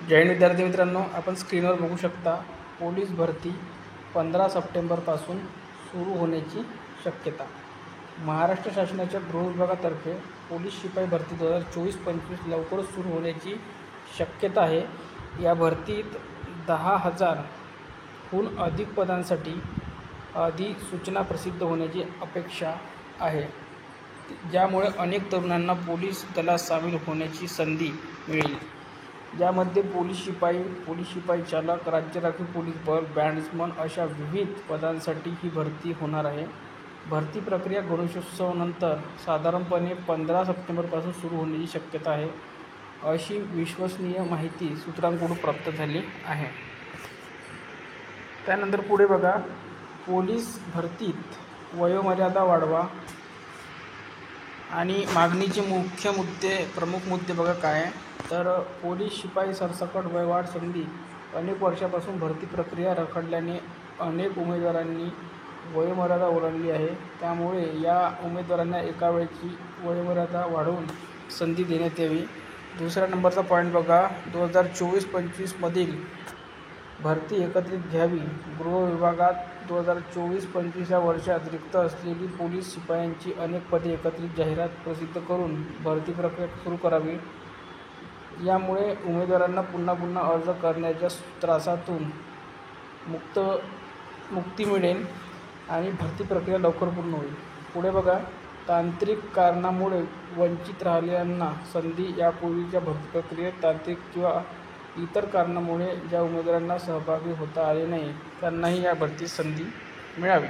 जय हिंद विद्यार्थी मित्रांनो, आपण स्क्रीनवर बघू शकता पोलीस भरती 15 सप्टेंबरपासून सुरू होण्याची शक्यता। महाराष्ट्र शासनाच्या गृह विभागातर्फे पोलीस शिपाई भरती 2024-25 लवकरच सुरू होण्याची शक्यता आहे। या भरतीत 10,000हून अधिक पदांसाठी अधिसूचना प्रसिद्ध होण्याची अपेक्षा आहे, ज्यामुळे अनेक तरुणांना पोलीस दलात सामील होण्याची संधी मिळेल। ज्यामध्ये पोलीस शिपाई चालक, राज्य राखीव पोलीस बल, बॅट्समन अशा विविध पदांसाठी ही भरती होणार आहे। भरती प्रक्रिया गणेशोत्सवानंतर साधारणपणे 15 सप्टेंबरपासून सुरू होण्याची शक्यता आहे, अशी विश्वसनीय माहिती सूत्रांकडून प्राप्त झाली आहे। त्यानंतर पुढे बघा, पोलीस भरतीत वयोमर्यादा वाढवा आणि मागणीचे प्रमुख मुद्दे बघा काय आहे। तर पोलीस शिपाई सरसकट वयवाढ संधी। अनेक वर्षापासून भरती प्रक्रिया रखडल्याने अनेक उमेदवारांनी वयोमर्यादा ओलांडली आहे, त्यामुळे या उमेदवारांना एका वेळची वयोमर्यादा वाढवून संधी देण्यात यावी। दुसऱ्या नंबरचा पॉईंट बघा, 2024-25 मधील भरती एकत्रित घ्यावी। गृह विभागात 2024-25 या वर्षात रिक्त असलेली पोलीस शिपायांची अनेक पदे एकत्रित जाहिरात प्रसिद्ध करून भरती प्रक्रिया सुरू करावी। यामुळे उमेदवारांना पुन्हा अर्ज करण्याच्या त्रासातून मुक्ती मिळेल आणि भरती प्रक्रिया लवकर पूर्ण होईल। पुढे बघा, तांत्रिक कारणामुळे वंचित राहिलेल्यांना संधी। यापूर्वीच्या भरती प्रक्रियेत तांत्रिक किंवा इतर कारणामुळे ज्या उमेदवारांना सहभागी होता आले नाही, त्यांनाही या भरतीत संधी मिळावी।